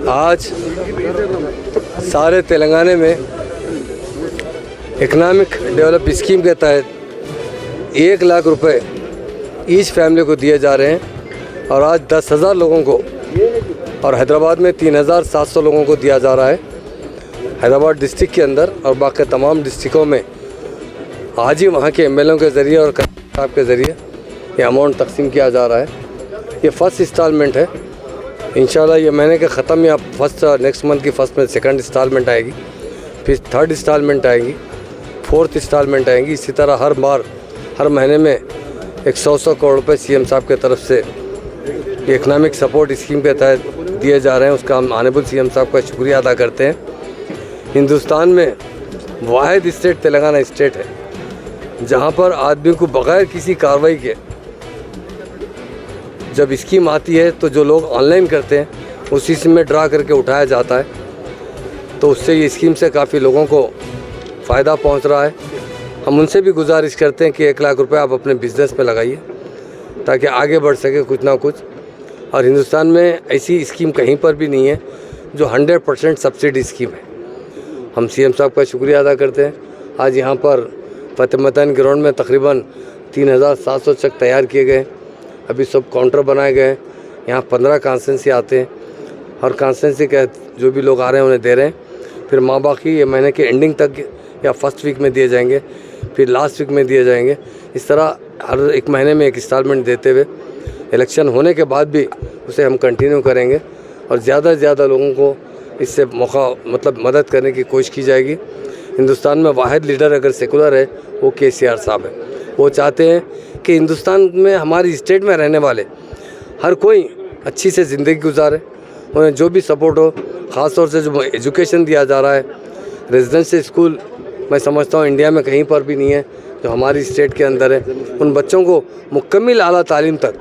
आज सारे तेलंगाना में इकनॉमिक डेवलप स्कीम के तहत 1 लाख रुपए ईच फैमिली को दिए जा रहे हैं और आज 10,000 लोगों को और हैदराबाद में 3,700 लोगों को दिया जा रहा है। हैदराबाद डिस्ट्रिक्ट के अंदर और बाकी तमाम डिस्ट्रिक्टों में आज ही वहाँ के एमएलए के ज़रिए और साहब के ज़रिए ये अमाउंट तकसीम किया जा रहा है। ये फर्स्ट इंस्टॉलमेंट है। इंशाल्लाह ये महीने के ख़त्म या फर्स्ट नेक्स्ट मंथ की फर्स्ट में सेकंड इंस्टॉलमेंट आएगी, फिर थर्ड इंस्टॉलमेंट आएगी, फोर्थ इंस्टॉलमेंट आएगी। इसी तरह हर बार हर महीने में 100 करोड़ रुपए सीएम साहब के तरफ से इकनॉमिक सपोर्ट स्कीम के तहत दिए जा रहे हैं। उसका हम ऑनरेबल सीएम साहब का शुक्रिया अदा करते हैं। हिंदुस्तान में वाहिद स्टेट तेलंगाना स्टेट है जहाँ पर आदमी को बग़ैर किसी कार्रवाई के जब स्कीम आती है तो जो लोग ऑनलाइन करते हैं उसी से में ड्रा करके उठाया जाता है, तो उससे ये स्कीम से काफ़ी लोगों को फ़ायदा पहुंच रहा है। हम उनसे भी गुजारिश करते हैं कि 1 लाख रुपए आप अपने बिज़नेस में लगाइए ताकि आगे बढ़ सके कुछ ना कुछ। और हिंदुस्तान में ऐसी स्कीम कहीं पर भी नहीं है जो 100% सब्सिडी स्कीम है। हम सीएम साहब का शुक्रिया अदा करते हैं। आज यहाँ पर फतेह मैदान ग्राउंड में तकरीबन 3,700 चेक तैयार किए गए। अभी सब काउंटर बनाए गए हैं। यहाँ 15 कॉन्स्टिट्यूंसी आते हैं और कॉन्स्टिट्यूंसी के जो भी लोग आ रहे हैं उन्हें दे रहे हैं। फिर माँ बाकी ये महीने के एंडिंग तक या फर्स्ट वीक में दिए जाएंगे, फिर लास्ट वीक में दिए जाएंगे। इस तरह हर एक महीने में एक इंस्टॉलमेंट देते हुए इलेक्शन होने के बाद भी उसे हम कंटिन्यू करेंगे और ज़्यादा से ज़्यादा लोगों को इससे मौका मदद करने की कोशिश की जाएगी। हिंदुस्तान में वाहिद लीडर अगर सेकुलर है वो केसीआर साहब है। वो चाहते हैं कि हिंदुस्तान में हमारी स्टेट में रहने वाले हर कोई अच्छी से ज़िंदगी गुजारे, उन्हें जो भी सपोर्ट हो। ख़ास तौर से जो एजुकेशन दिया जा रहा है, रेजिडेंशियल स्कूल मैं समझता हूँ इंडिया में कहीं पर भी नहीं है जो हमारी स्टेट के अंदर है। उन बच्चों को मुकम्मल आला तालीम तक,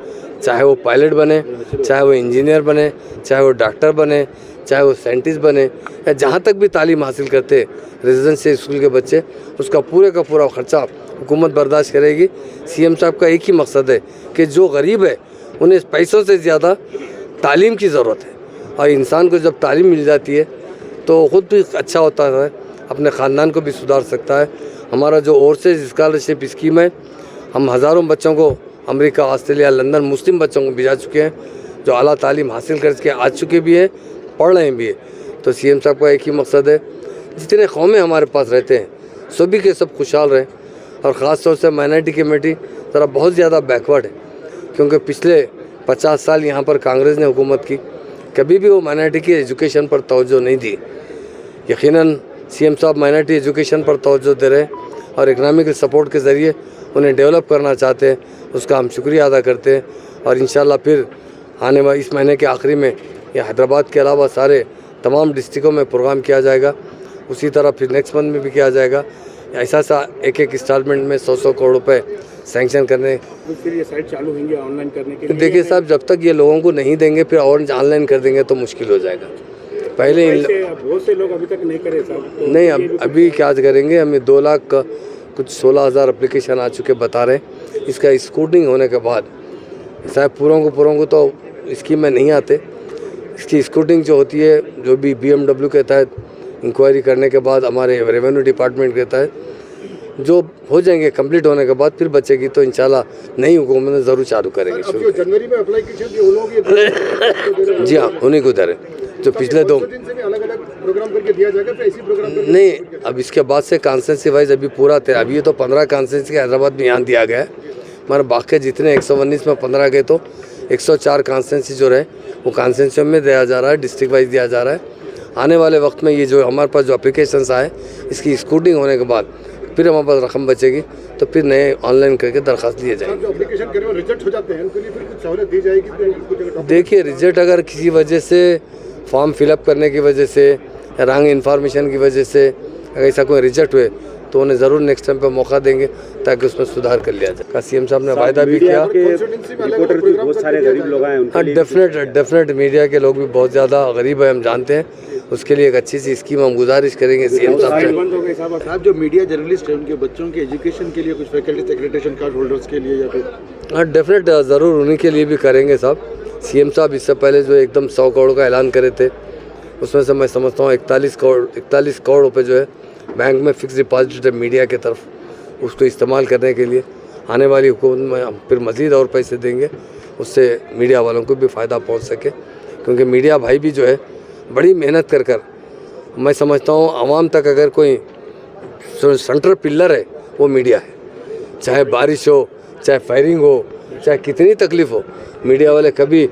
चाहे वो पायलट बने, चाहे वो इंजीनियर बने, चाहे वो डॉक्टर बने, चाहे वो साइंटिस्ट बने, या जहाँ तक भी तालीम हासिल करते रेजिडेंशियल स्कूल के बच्चे, उसका पूरे का पूरा ख़र्चा हुकूमत बर्दाश्त करेगी। सीएम साहब का एक ही मकसद है कि जो गरीब है उन्हें पैसों से ज़्यादा तालीम की ज़रूरत है। और इंसान को जब तालीम मिल जाती है तो ख़ुद भी अच्छा होता है, अपने ख़ानदान को भी सुधार सकता है। हमारा जो ओवरसीज स्कॉलरशिप स्कीम है, हम हज़ारों बच्चों को अमेरिका, ऑस्ट्रेलिया, लंदन मुस्लिम बच्चों को भिजा चुके हैं जो आला तालीम हासिल करके आ चुके भी हैं, पढ़ रहे भी हैं। तो सीएम साहब का एक ही मकसद है जितने कौमें हमारे पास रहते हैं सभी के सब खुशहाल रहें। और ख़ास तौर से माइनॉरिटी कमेटी ज़रा बहुत ज़्यादा बैकवर्ड है क्योंकि पिछले 50 साल यहाँ पर कांग्रेस ने हुकूमत की, कभी भी वो माइनॉरिटी की एजुकेशन पर तवज्जो नहीं दी। यकीनन सीएम साहब माइनॉरिटी एजुकेशन पर तवज्जो दे रहे हैं और इकनॉमिक सपोर्ट के ज़रिए उन्हें डेवलप करना चाहते हैं। उसका हम शुक्रिया अदा करते हैं और इंशाल्लाह फिर आने वाले इस महीने के आखिरी में या हैदराबाद के अलावा सारे तमाम डिस्ट्रिक्टों में प्रोग्राम किया जाएगा। उसी तरह फिर नेक्स्ट मंथ में भी किया जाएगा। ऐसा एक इंस्टॉलमेंट में 100 करोड़ रुपए सैंक्शन करने। फिर ये साइट चालू होंगे ऑनलाइन करने के लिए? देखिए साहब, जब तक ये लोगों को नहीं देंगे फिर और ऑनलाइन कर देंगे तो मुश्किल हो जाएगा। पहले बहुत से लोग अभी तक नहीं करे साहब। तो नहीं, अभी क्या करेंगे, हमें 2 लाख का कुछ 16,000 एप्लीकेशन आ चुके बता रहे हैं। इसका स्क्रूटनिंग होने के बाद साहब पूरों को तो स्कीम में नहीं आते। इसकी स्क्रूटनिंग जो होती है, जो भी BMW के तहत इंक्वायरी करने के बाद हमारे रेवेन्यू डिपार्टमेंट के तहत जो हो जाएंगे, कंप्लीट होने के बाद फिर बचेगी तो इंशाल्लाह नई हुकूमत ज़रूर चालू करेंगे। जो जनवरी में अप्लाई की थी उन लोग जी हाँ, उन्हीं को दे रहे जो पिछले 2 अलग-अलग प्रोग्राम करके दिया जाएगा। फिर ऐसी प्रोग्राम नहीं, अब इसके बाद से कॉन्स्टिट्यूंसी वाइज अभी पूरा अभी ये तो 15 कॉन्स्टिट्यूंसी के हैदराबाद में यहाँ दिया गया है। हमारे बाकी जितने 119 में 15 गए तो 104 कॉन्स्टिट्यूंसी जो रहे वो कॉन्स्टिट्यूंसी में दिया जा रहा है, डिस्ट्रिक्ट वाइज दिया जा रहा है। आने वाले वक्त में ये जो हमारे पास जो एप्लीकेशंस आए इसकी स्क्रूटनिंग होने के बाद फिर हमारे पास रकम बचेगी तो फिर नए ऑनलाइन करके दरख्वास्त दिए जाएंगे। जो एप्लीकेशन करें रिजेक्ट हो जाते हैं उनके लिए फिर कुछ सहूलियत दी जाएगी? देखिए, रिजेक्ट अगर किसी वजह से फॉर्म फिलअप करने की वजह से या रॉन्ग इन्फॉर्मेशन की वजह से अगर ऐसा कोई रिजेक्ट हुए तो उन्हें ज़रूर नेक्स्ट टाइम पे मौका देंगे ताकि उसमें सुधार कर लिया जाए। सीएम साहब ने वायदा भी किया। बहुत सारे गरीब लोग हैं। हाँ, डेफिनेट मीडिया के लोग भी बहुत ज़्यादा गरीब है, हम जानते हैं। उसके लिए एक अच्छी सी स्कीम हम गुजारिश करेंगे सीएम साहब से। साहब जो मीडिया जर्नलिस्ट है उनके बच्चों के एजुकेशन के लिए कुछ फैकल्टी एक्रेडिटेशन कार्ड होल्डर्स के लिए या फिर? हाँ, डेफिनेट ज़रूर उन्हीं के लिए भी करेंगे साहब। सीएम साहब इससे पहले जो एकदम 100 करोड़ का ऐलान करे थे, उसमें से मैं समझता हूँ 41 करोड़ रुपए जो है बैंक में फिक्स डिपॉजिट है मीडिया की तरफ, उसको इस्तेमाल करने के लिए आने वाली हुकूमत में हम फिर मज़ीद और पैसे देंगे, उससे मीडिया वालों को भी फ़ायदा पहुँच सके। क्योंकि मीडिया भाई भी जो है बड़ी मेहनत कर मैं समझता हूँ आवाम तक अगर कोई सेंट्रल पिलर है वो मीडिया है। चाहे बारिश हो, चाहे फायरिंग हो, चाहे कितनी तकलीफ हो, मीडिया वाले कभी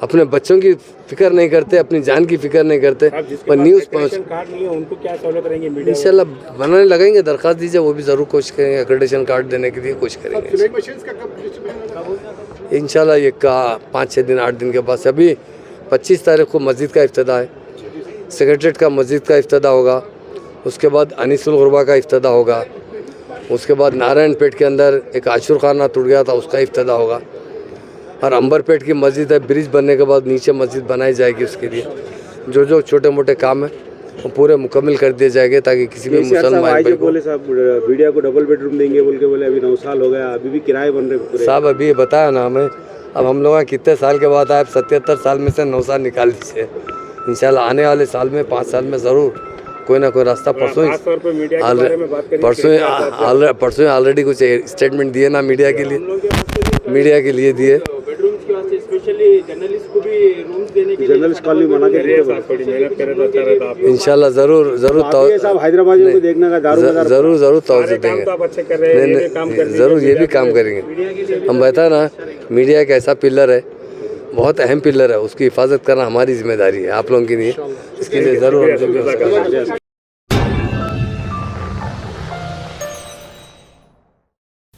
अपने बच्चों की फिक्र नहीं करते, अपनी जान की फिक्र नहीं करते। पर न्यूज़ पहुँच कार्ड नहीं है उनको क्या सहूलत रहेंगी मीडिया? इंशाल्लाह बनाने लगेंगे, दरख्वास्त दीजिए, वो भी ज़रूर कोशिश करेंगे, एक्रेडिटेशन कार्ड देने के लिए कोशिश करेंगे सिलाई मशीन्स का कब डिस्ट्रीब्यूशन? इंशाल्लाह। ये का 5-6 दिन 8 दिन के बाद, अभी 25 तारीख को मस्जिद का इफ्तिताह है, सेक्रेटरीट का मस्जिद का इफ्तिताह होगा, उसके बाद अनीसुल गुरबा का इफ्तिताह होगा, उसके बाद नारायणपेट के अंदर एक आशुर खाना टूट गया था उसका इफ्तिताह होगा, और अंबरपेट की मस्जिद है, ब्रिज बनने के बाद नीचे मस्जिद बनाई जाएगी, उसके लिए जो छोटे मोटे काम है वो पूरे मुकम्मल कर दिए जाएंगे ताकि किसी भी मुसलमान भाई को। बोले साहब मीडिया को डबल बेडरूम देंगे बोल के, बोले अभी 9 साल हो गया, अभी भी किराए बन रहे पूरे। साहब अभी ये बताया ना हमें, अब हम लोग कितने साल के बाद आए, 77 साल में से 9 साल निकाल दीजिए। इंशाल्लाह आने वाले साल में 5 साल में ज़रूर कोई ना कोई रास्ता। परसों ऑलरेडी कुछ स्टेटमेंट दिए ना मीडिया के लिए दिए। जर्नलिस्ट कॉलोनी बना के थोड़ी मेहनत करे तो अच्छा रहता। इंशाल्लाह ज़रूर साहब हैदराबाद को देखने का ज़रूर तवज्जो देंगे। ज़रूर ये भी काम करेंगे। हम बताए ना, मीडिया एक ऐसा पिलर है, बहुत अहम पिलर है, उसकी हिफाजत करना हमारी जिम्मेदारी है, आप लोगों की नहीं है। इसके लिए ज़रूर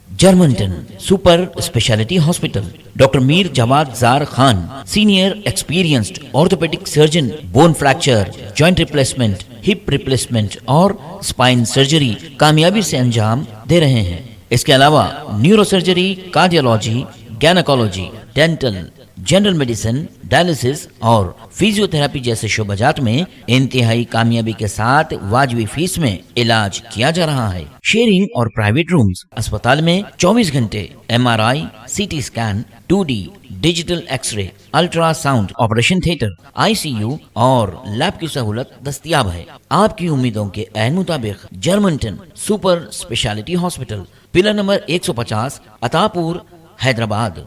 Germanten super speciality hospital, doctor Mir Jawad Zar Khan, senior experienced orthopaedic surgeon, bone fracture, joint replacement, hip replacement और स्पाइन सर्जरी कामयाबी से अंजाम दे रहे हैं। इसके अलावा neuro surgery, cardiology, gynaecology, dental, general medicine, dialysis और फिजियोथेरेपी जैसे शोबाजात में इंतहाई कामयाबी के साथ वाजिबी फीस में इलाज किया जा रहा है। शेयरिंग और प्राइवेट रूम्स, अस्पताल में 24 घंटे MRI, CT scan, 2D digital x-ray, ultrasound, operation theatre, ICU और लैब की सहूलत दस्तयाब है। आपकी उम्मीदों के ऐन मुताबिक Germanten super speciality hospital, pillar number 150, Attapur, Hyderabad.